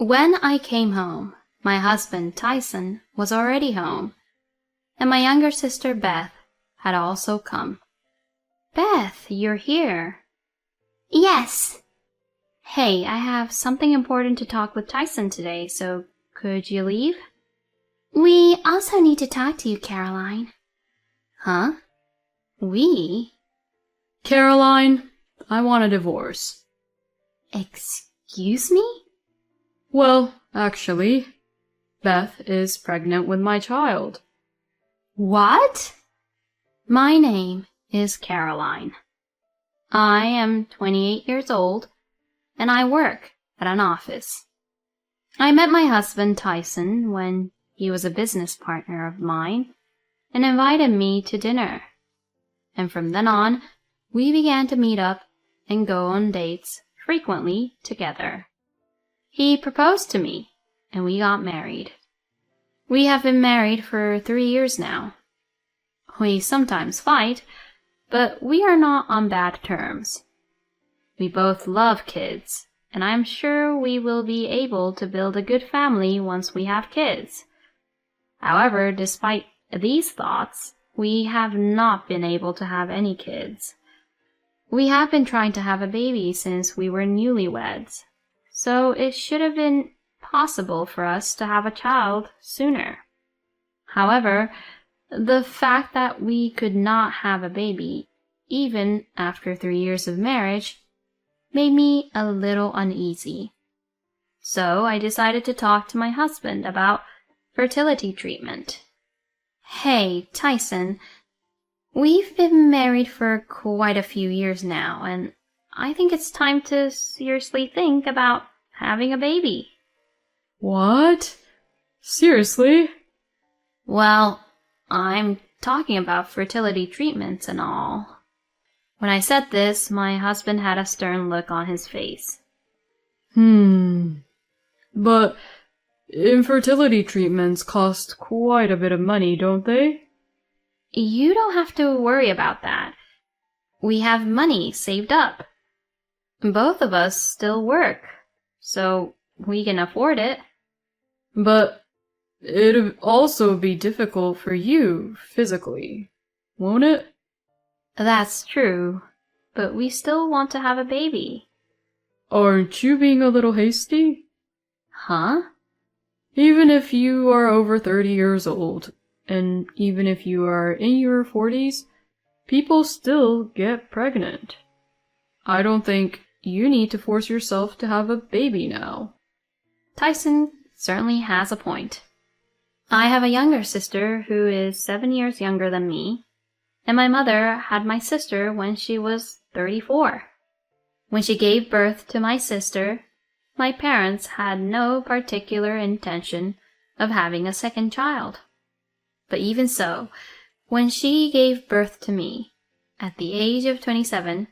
When I came home, my husband Tyson was already home, and my younger sister Beth had also come. Beth, you're here. Yes. Hey, I have something important to talk with Tyson today, so could you leave? We also need to talk to you, Caroline. Huh? We? Caroline, I want a divorce. Excuse me? Well, actually, Beth is pregnant with my child. What? My name is Caroline. I am 28 years old, and I work at an office. I met my husband Tyson when he was a business partner of mine and invited me to dinner. And from then on, we began to meet up and go on dates frequently together. He proposed to me, and we got married. We have been married for 3 years now. We sometimes fight, but we are not on bad terms. We both love kids, and I'm sure we will be able to build a good family once we have kids. However, despite these thoughts, we have not been able to have any kids. We have been trying to have a baby since we were newlyweds, so it should have been possible for us to have a child sooner. However, the fact that we could not have a baby, even after 3 years of marriage, made me a little uneasy. So I decided to talk to my husband about fertility treatment. Hey, Tyson, we've been married for quite a few years now, and I think it's time to seriously think about having a baby. What? Seriously? Well, I'm talking about fertility treatments and all. When I said this, my husband had a stern look on his face. But infertility treatments cost quite a bit of money, don't they? You don't have to worry about that. We have money saved up. Both of us still work, so we can afford it. But it'd also be difficult for you physically, won't it? That's true, but we still want to have a baby. Aren't you being a little hasty? Huh? Even if you are over 30 years old, and even if you are in your 40s, people still get pregnant. I don't think you need to force yourself to have a baby now. Tyson certainly has a point. I have a younger sister who is 7 years younger than me, and my mother had my sister when she was 34. When she gave birth to my sister, my parents had no particular intention of having a second child. But even so, when she gave birth to me, at the age of 27,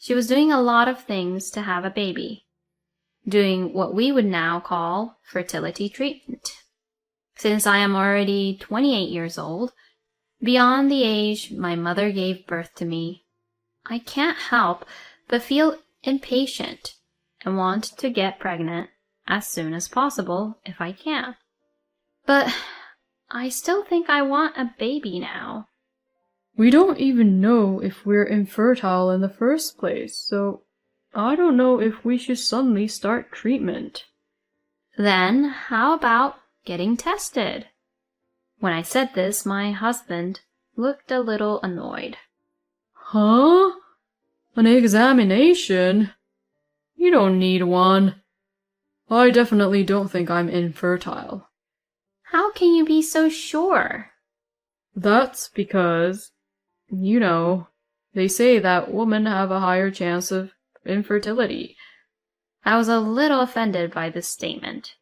she was doing a lot of things to have a baby, doing what we would now call fertility treatment. Since I am already 28 years old, beyond the age my mother gave birth to me, I can't help but feel impatient and want to get pregnant as soon as possible if I can. But I still think I want a baby now. We don't even know if we're infertile in the first place, so I don't know if we should suddenly start treatment. Then how about getting tested? When I said this, my husband looked a little annoyed. Huh? An examination? You don't need one. I definitely don't think I'm infertile. How can you be so sure? That's because, they say that women have a higher chance of infertility. I was a little offended by this statement.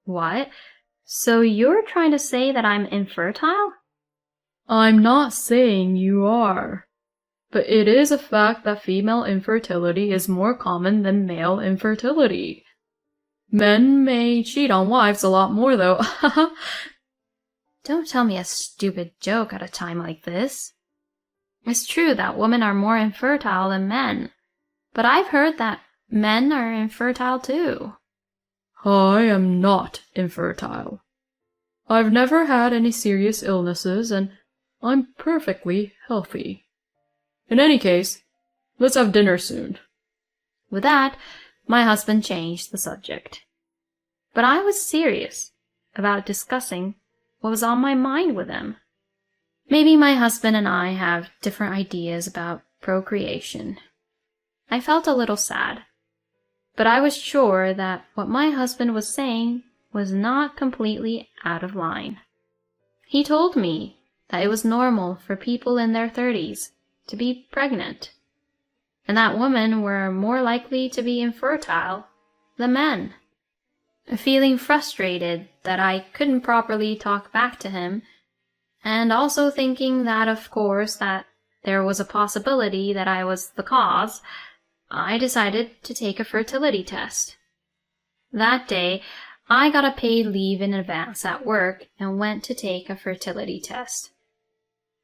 What? So you're trying to say that I'm infertile? I'm not saying you are, but it is a fact that female infertility is more common than male infertility. Men may cheat on wives a lot more, though. Don't tell me a stupid joke at a time like this. It's true that women are more infertile than men, but I've heard that men are infertile too. I am not infertile. I've never had any serious illnesses, and I'm perfectly healthy. In any case, let's have dinner soon. With that, my husband changed the subject. But I was serious about discussing what was on my mind with him. Maybe my husband and I have different ideas about procreation. I felt a little sad, but I was sure that what my husband was saying was not completely out of line. He told me that it was normal for people in their 30s to be pregnant, and that women were more likely to be infertile than men. Feeling frustrated that I couldn't properly talk back to him, and also thinking that, of course, that there was a possibility that I was the cause, I decided to take a fertility test. That day, I got a paid leave in advance at work and went to take a fertility test.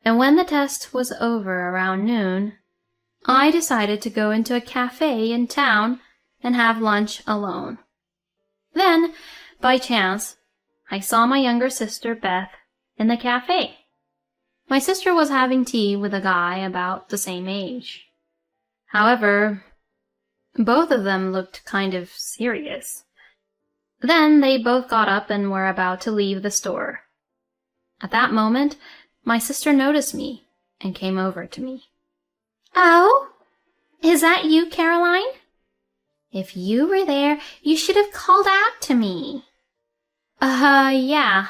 And when the test was over around noon, I decided to go into a cafe in town and have lunch alone. Then, by chance, I saw my younger sister, Beth, in the cafe. My sister was having tea with a guy about the same age. However, both of them looked kind of serious. Then they both got up and were about to leave the store. At that moment, my sister noticed me and came over to me. Oh, is that you, Caroline? If you were there, you should have called out to me. Yeah,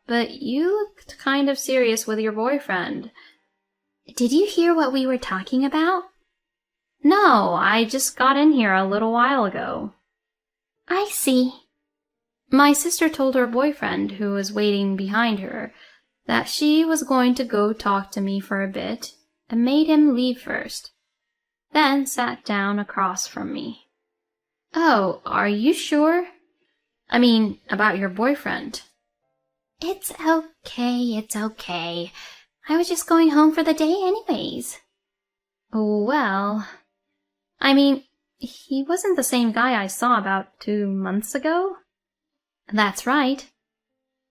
but you looked kind of serious with your boyfriend. Did you hear what we were talking about? No, I just got in here a little while ago. I see. My sister told her boyfriend, who was waiting behind her, that she was going to go talk to me for a bit, and made him leave first, then sat down across from me. Oh, are you sure? I mean, about your boyfriend. It's okay. I was just going home for the day anyways. Well, I mean, he wasn't the same guy I saw about 2 months ago? That's right.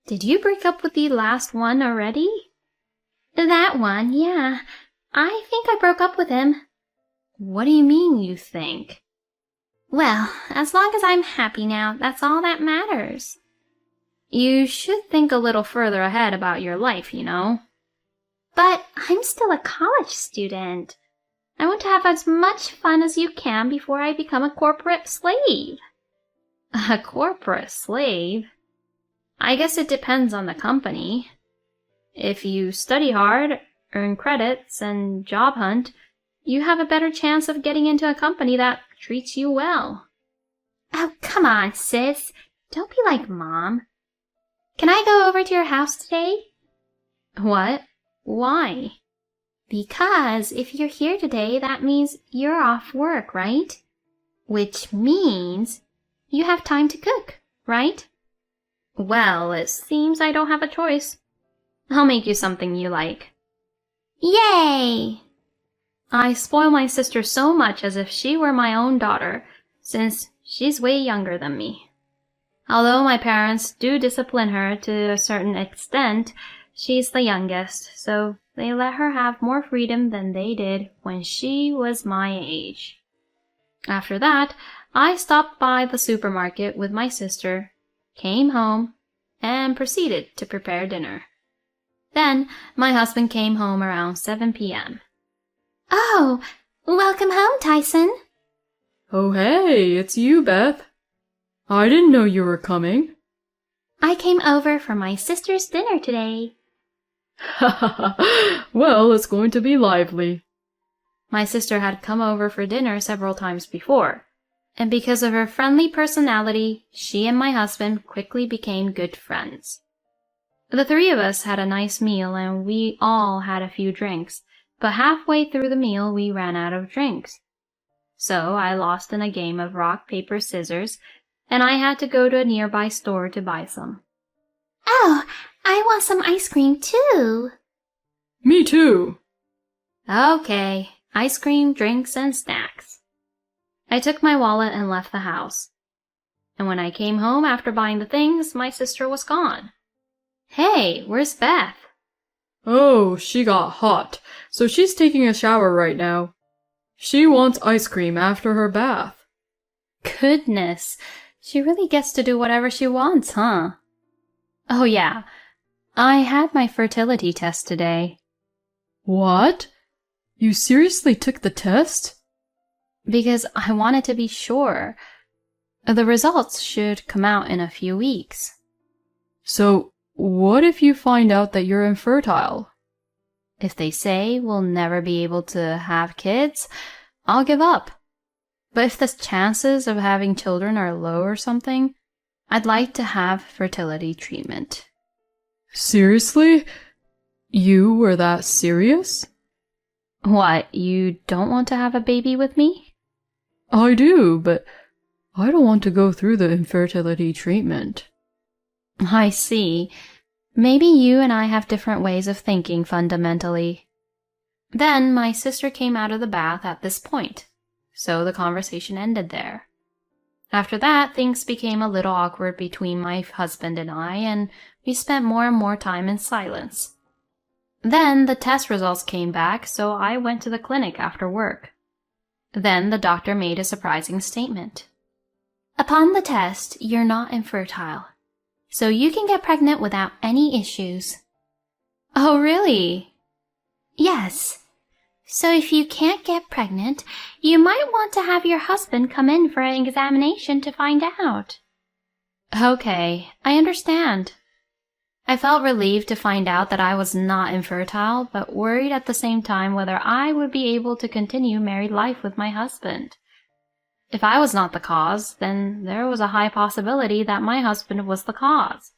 Did you break up with the last one already? That one, yeah. I think I broke up with him. What do you mean, you think? Well, as long as I'm happy now, that's all that matters. You should think a little further ahead about your life, you know. But I'm still a college student. I want to have as much fun as you can before I become a corporate slave. A corporate slave? I guess it depends on the company. If you study hard, earn credits, and job hunt, you have a better chance of getting into a company that treats you well. Oh, come on, sis. Don't be like Mom. Can I go over to your house today? What? Why? Because if you're here today, that means you're off work, right? Which means you have time to cook, right? Well, it seems I don't have a choice. I'll make you something you like. Yay! I spoil my sister so much as if she were my own daughter, since she's way younger than me. Although my parents do discipline her to a certain extent, she's the youngest, so they let her have more freedom than they did when she was my age. After that, I stopped by the supermarket with my sister, came home, and proceeded to prepare dinner. Then my husband came home around 7 p.m. Oh, welcome home, Tyson. Oh, hey, it's you, Beth. I didn't know you were coming. I came over for my sister's dinner today. Well, it's going to be lively. My sister had come over for dinner several times before, and because of her friendly personality, she and my husband quickly became good friends. The three of us had a nice meal and we all had a few drinks, but halfway through the meal we ran out of drinks. So I lost in a game of rock, paper, scissors, and I had to go to a nearby store to buy some. Oh, I want some ice cream too. Me too. Okay, ice cream, drinks, and snacks. I took my wallet and left the house. and when I came home after buying the things, my sister was gone. Hey, where's Beth? Oh, she got hot, so she's taking a shower right now. She wants ice cream after her bath. Goodness, she really gets to do whatever she wants, huh? Oh yeah, I had my fertility test today. What? You seriously took the test? Because I wanted to be sure. The results should come out in a few weeks. So, what if you find out that you're infertile? If they say we'll never be able to have kids, I'll give up. But if the chances of having children are low or something, I'd like to have fertility treatment. Seriously? You were that serious? What, you don't want to have a baby with me? I do, but I don't want to go through the infertility treatment. I see. Maybe you and I have different ways of thinking fundamentally. Then my sister came out of the bath at this point, so the conversation ended there. After that, things became a little awkward between my husband and I, and we spent more and more time in silence. Then the test results came back, so I went to the clinic after work. Then the doctor made a surprising statement. Upon the test, you're not infertile, so you can get pregnant without any issues. Oh, really? Yes. So if you can't get pregnant, you might want to have your husband come in for an examination to find out. Okay, I understand. I felt relieved to find out that I was not infertile, but worried at the same time whether I would be able to continue married life with my husband. If I was not the cause, then there was a high possibility that my husband was the cause.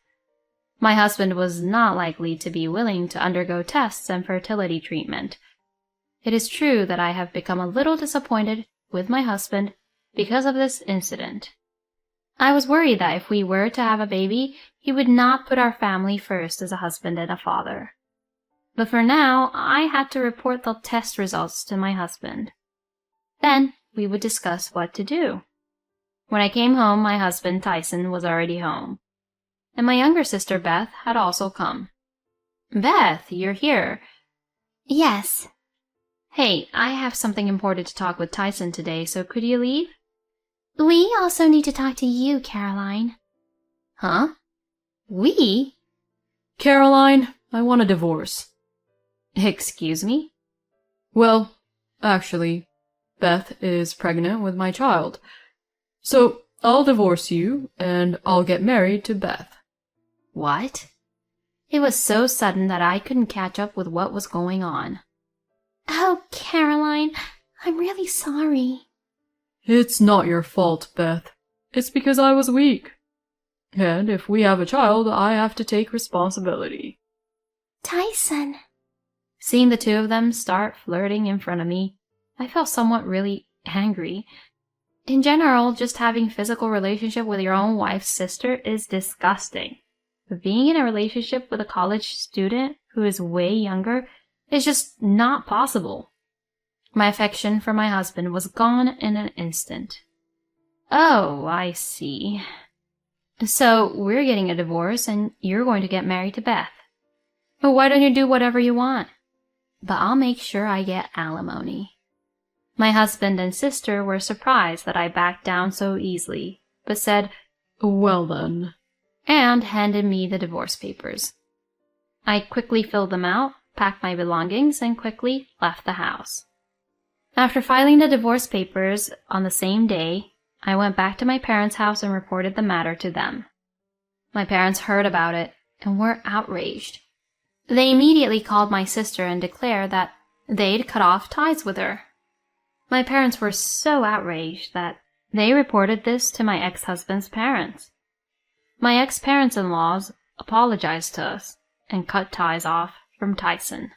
My husband was not likely to be willing to undergo tests and fertility treatment. It is true that I have become a little disappointed with my husband because of this incident. I was worried that if we were to have a baby, he would not put our family first as a husband and a father. But for now, I had to report the test results to my husband. Then we would discuss what to do. When I came home, my husband, Tyson, was already home. And my younger sister, Beth, had also come. Beth, you're here. Yes. Hey, I have something important to talk with Tyson today, so could you leave? We also need to talk to you, Caroline. Huh? We? Caroline, I want a divorce. Excuse me? Well, actually, Beth is pregnant with my child. So, I'll divorce you, and I'll get married to Beth. What? It was so sudden that I couldn't catch up with what was going on. Oh, Caroline, I'm really sorry. It's not your fault, Beth. It's because I was weak. And if we have a child, I have to take responsibility. Tyson. Seeing the two of them start flirting in front of me, I felt somewhat really angry. In general, just having physical relationship with your own wife's sister is disgusting. But being in a relationship with a college student who is way younger is just not possible. My affection for my husband was gone in an instant. Oh, I see. So, we're getting a divorce and you're going to get married to Beth. Well, why don't you do whatever you want? But I'll make sure I get alimony. My husband and sister were surprised that I backed down so easily, but said, Well then, and handed me the divorce papers. I quickly filled them out, packed my belongings, and quickly left the house. After filing the divorce papers on the same day, I went back to my parents' house and reported the matter to them. My parents heard about it and were outraged. They immediately called my sister and declared that they'd cut off ties with her. My parents were so outraged that they reported this to my ex-husband's parents. My ex-parents-in-laws apologized to us and cut ties off from Tyson.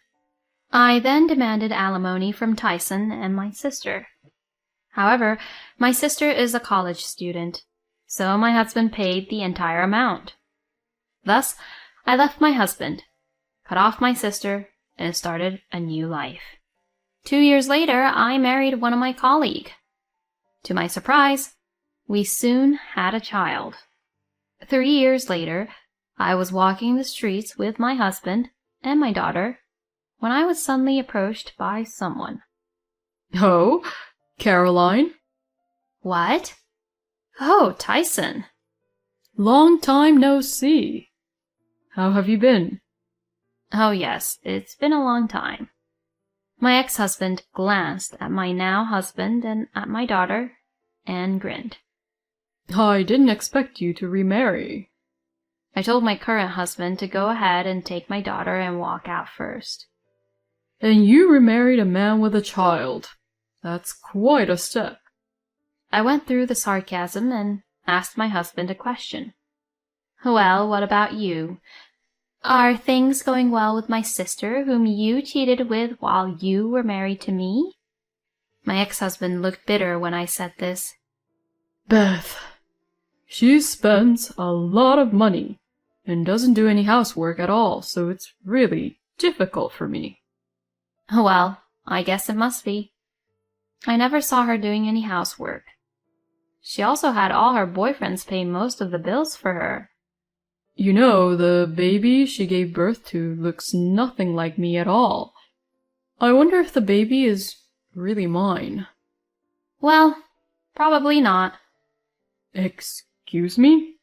I then demanded alimony from Tyson and my sister. However, my sister is a college student, so my husband paid the entire amount. Thus, I left my husband, cut off my sister, and started a new life. 2 years later, I married one of my colleagues. To my surprise, We soon had a child. 3 years later, I was walking the streets with my husband and my daughter when I was suddenly approached by someone. Oh, Caroline? What? Oh, Tyson. Long time no see. How have you been? Oh, yes, it's been a long time. My ex-husband glanced at my now husband and at my daughter and grinned. I didn't expect you to remarry. I told my current husband to go ahead and take my daughter and walk out first. And you remarried a man with a child. That's quite a step. I went through the sarcasm and asked my husband a question. Well, what about you? Are things going well with my sister, whom you cheated with while you were married to me? My ex-husband looked bitter when I said this. Beth. She spends a lot of money and doesn't do any housework at all, so it's really difficult for me. Well, I guess it must be. I never saw her doing any housework. She also had all her boyfriends pay most of the bills for her. You know, the baby she gave birth to looks nothing like me at all. I wonder if the baby is really mine. Well, probably not. Excuse me?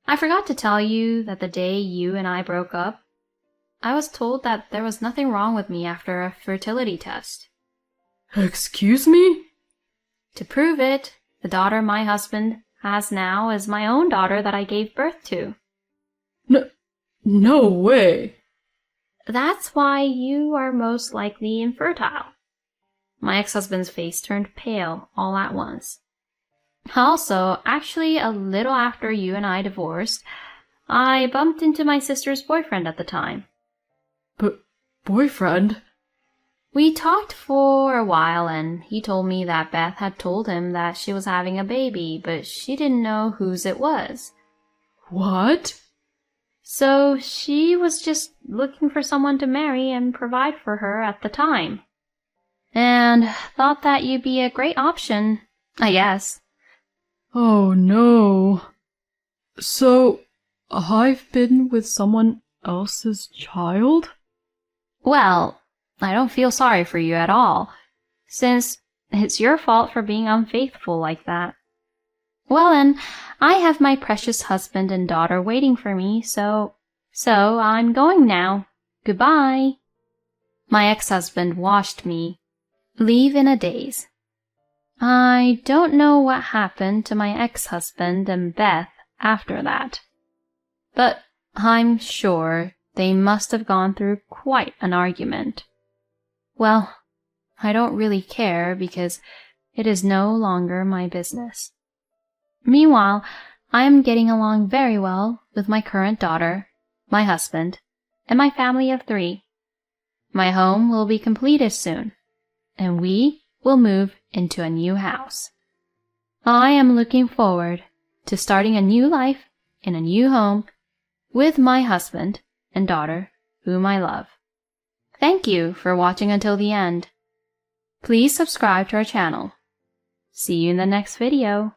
I forgot to tell you that the day you and I broke up, I was told that there was nothing wrong with me after a fertility test. Excuse me? To prove it, the daughter my husband has now is my own daughter that I gave birth to. No way. That's why you are most likely infertile. My ex-husband's face turned pale all at once. Also, actually, a little after you and I divorced, I bumped into my sister's boyfriend at the time. Boyfriend? We talked for a while, and he told me that Beth had told him that she was having a baby, but she didn't know whose it was. What? So she was just looking for someone to marry and provide for her at the time. And thought that you'd be a great option, I guess. Oh no. So, I've been with someone else's child? Well, I don't feel sorry for you at all, since it's your fault for being unfaithful like that. Well then, I have my precious husband and daughter waiting for me, so I'm going now. Goodbye. My ex-husband watched me leave in a daze. I don't know what happened to my ex-husband and Beth after that, but I'm sure they must have gone through quite an argument. Well, I don't really care because it is no longer my business. Meanwhile, I am getting along very well with my current daughter, my husband, and my family of 3. My home will be completed soon, and we will move into a new house. I am looking forward to starting a new life in a new home with my husband and daughter, whom I love. Thank you for watching until the end. Please subscribe to our channel. See you in the next video.